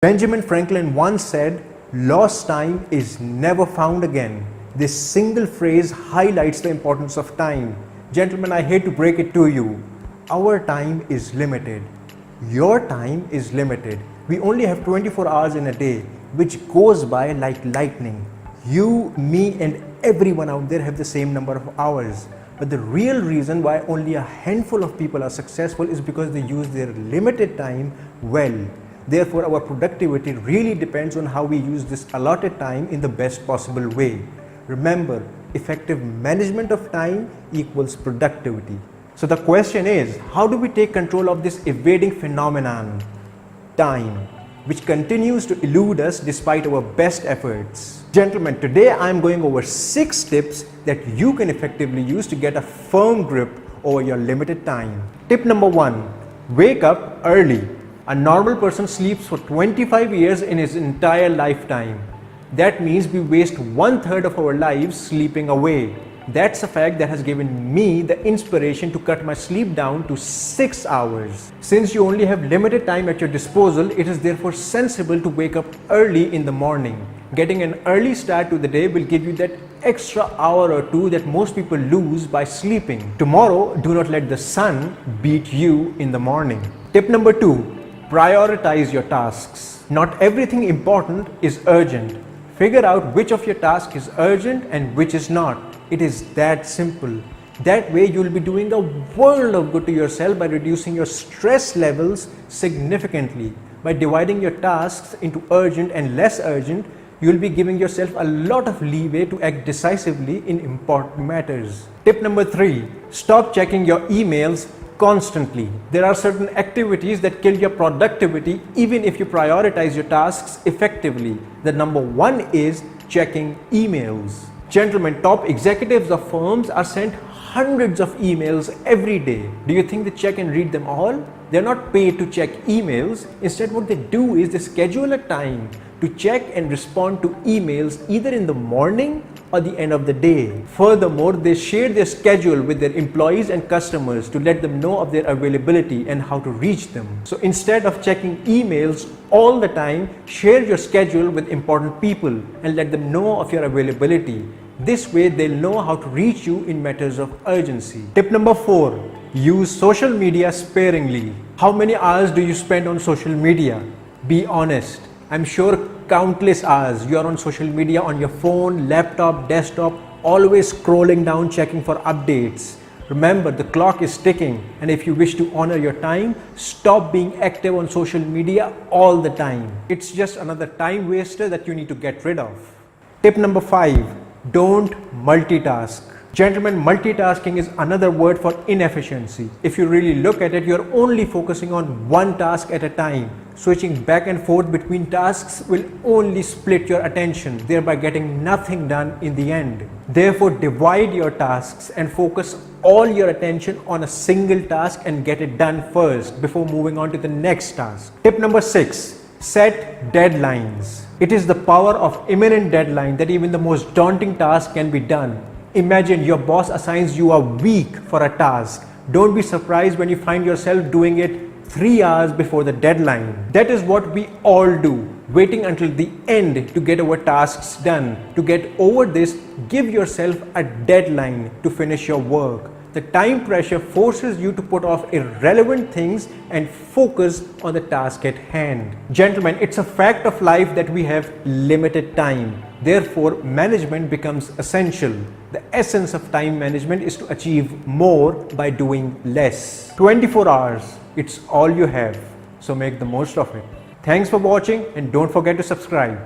Benjamin Franklin once said, "Lost time is never found again." This single phrase highlights the importance of time. Gentlemen, I hate to break it to you. Our time is limited. Your time is limited. We only have 24 hours in a day, which goes by like lightning. You, me, and everyone out there have the same number of hours. But the real reason why only a handful of people are successful is because they use their limited time well. Therefore, our productivity really depends on how we use this allotted time in the best possible way. Remember, effective management of time equals productivity. So the question is, how do we take control of this evading phenomenon, time, which continues to elude us despite our best efforts? Gentlemen, today I am going over 6 tips that you can effectively use to get a firm grip over your limited time. Tip number 1, wake up early. A normal person sleeps for 25 years in his entire lifetime. That means we waste 1/3 of our lives sleeping away. That's a fact that has given me the inspiration to cut my sleep down to 6 hours. Since you only have limited time at your disposal, it is therefore sensible to wake up early in the morning. Getting an early start to the day will give you that extra hour or two that most people lose by sleeping. Tomorrow, do not let the sun beat you in the morning. Tip number 2, prioritize your tasks. Not everything important is urgent. Figure out which of your tasks is urgent and which is not. It is that simple. That way you will be doing a world of good to yourself by reducing your stress levels significantly. By dividing your tasks into urgent and less urgent, you will be giving yourself a lot of leeway to act decisively in important matters. Tip number 3, stop checking your emails constantly. There are certain activities that kill your productivity even if you prioritize your tasks effectively. The number 1 is checking emails. Gentlemen, top executives of firms are sent hundreds of emails every day. Do you think they check and read them all? They're not paid to check emails. Instead, what they do is they schedule a time to check and respond to emails either in the morning or the end of the day. Furthermore, they share their schedule with their employees and customers to let them know of their availability and how to reach them. So instead of checking emails all the time, share your schedule with important people and let them know of your availability. This way they'll know how to reach you in matters of urgency. Tip number 4, use social media sparingly. How many hours do you spend on social media? Be honest. I'm sure countless hours you are on social media on your phone, laptop, desktop, always scrolling down checking for updates. Remember, the clock is ticking, and if you wish to honor your time, stop being active on social media all the time. It's just another time waster that you need to get rid of. Tip number 5, don't multitask. Gentlemen, multitasking is another word for inefficiency. If you really look at it, you're only focusing on one task at a time. Switching back and forth between tasks will only split your attention, thereby getting nothing done in the end. Therefore, divide your tasks and focus all your attention on a single task and get it done first before moving on to the next task. Tip number 6, set deadlines. It is the power of imminent deadline that even the most daunting task can be done. Imagine your boss assigns you a week for a task. Don't be surprised when you find yourself doing it 3 hours before the deadline. That is what we all do, waiting until the end to get our tasks done. To get over this, give yourself a deadline to finish your work. The time pressure forces you to put off irrelevant things and focus on the task at hand. Gentlemen, it's a fact of life that we have limited time. Therefore, management becomes essential. The essence of time management is to achieve more by doing less. 24 hours, it's all you have. So make the most of it. Thanks for watching and don't forget to subscribe.